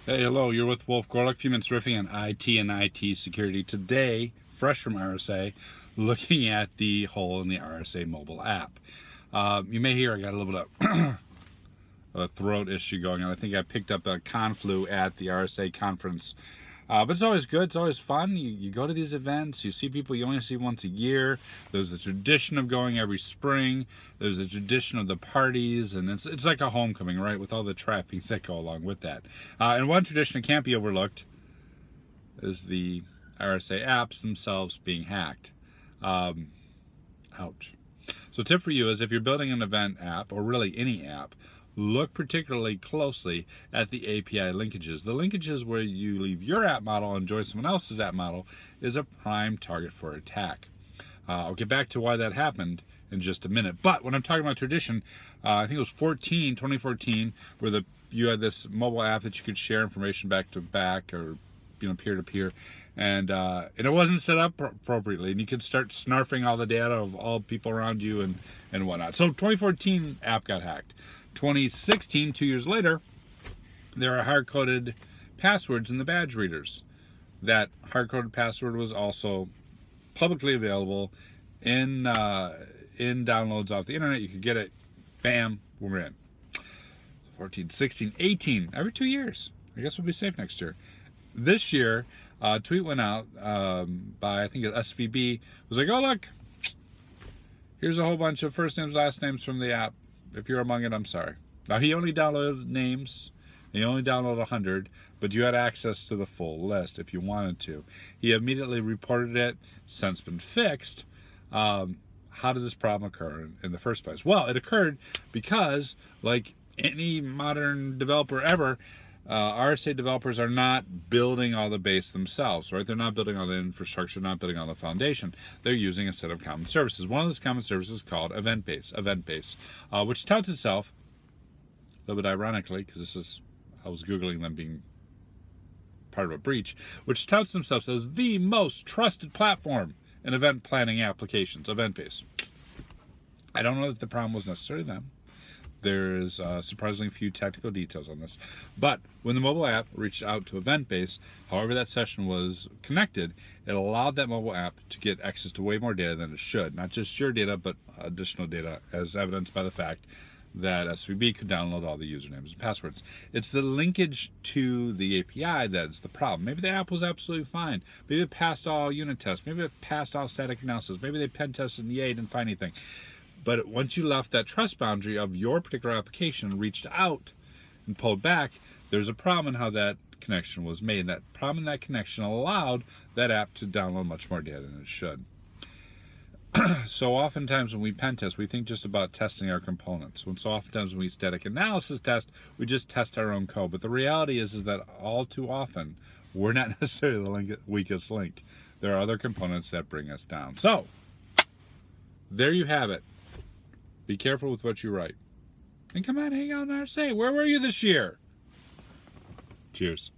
Hey, hello, you're with Wolf Gorlick, a few minutes riffing on IT and IT security. Today, fresh from RSA, looking at the hole in the RSA mobile app. You may hear I got a little bit of a throat issue going on. I think I picked up a conflu at the RSA Conference. But it's always good, it's always fun. You go to these events, you see people you only see once a year. There's a tradition of going every spring. There's a tradition of the parties, and it's like a homecoming, right, with all the trappings that go along with that. And one tradition that can't be overlooked is the RSA apps themselves being hacked. Ouch. So tip for you is if you're building an event app, or really any app, look particularly closely at the API linkages. The linkages where you leave your app model and join someone else's app model is a prime target for attack. I'll get back to why that happened in just a minute. But when I'm talking about tradition, I think it was 2014, where you had this mobile app that you could share information back to back or peer to peer, and it wasn't set up appropriately, and you could start snarfing all the data of all people around you and whatnot. So 2014 app got hacked. 2016, 2 years later, there are hard-coded passwords in the badge readers. That hard-coded password was also publicly available in downloads off the internet. You could get it. Bam, we're in. 14, 16, 18, every 2 years. I guess we'll be safe next year. This year, a tweet went out by, I think, SVB. It was like, oh, look, here's a whole bunch of first names, last names from the app. If you're among it, I'm sorry. Now, he only downloaded names. He only downloaded 100, but you had access to the full list if you wanted to. He immediately reported it. Since been fixed. How did this problem occur in the first place? Well, it occurred because, like any modern developer ever, RSA developers are not building all the base themselves, right? They're not building all the infrastructure, not building all the foundation. They're using a set of common services. One of those common services is called event-based, which touts itself, a little bit ironically, because I was Googling them being part of a breach, which touts themselves as the most trusted platform in event planning applications, event-based. I don't know that the problem was necessarily them. There's surprisingly few technical details on this. But when the mobile app reached out to event-based, however that session was connected, it allowed that mobile app to get access to way more data than it should. Not just your data, but additional data, as evidenced by the fact that SVB could download all the usernames and passwords. It's the linkage to the API that is the problem. Maybe the app was absolutely fine. Maybe it passed all unit tests. Maybe it passed all static analysis. Maybe they pen tested and yay, didn't find anything. But once you left that trust boundary of your particular application, reached out and pulled back, there's a problem in how that connection was made. And that problem in that connection allowed that app to download much more data than it should. So oftentimes when we pen test, we think just about testing our components. So oftentimes when we static analysis test, we just test our own code. But the reality is that all too often, we're not necessarily the weakest link. There are other components that bring us down. So there you have it. Be careful with what you write. And come on, hang out in RSA. Where were you this year? Cheers.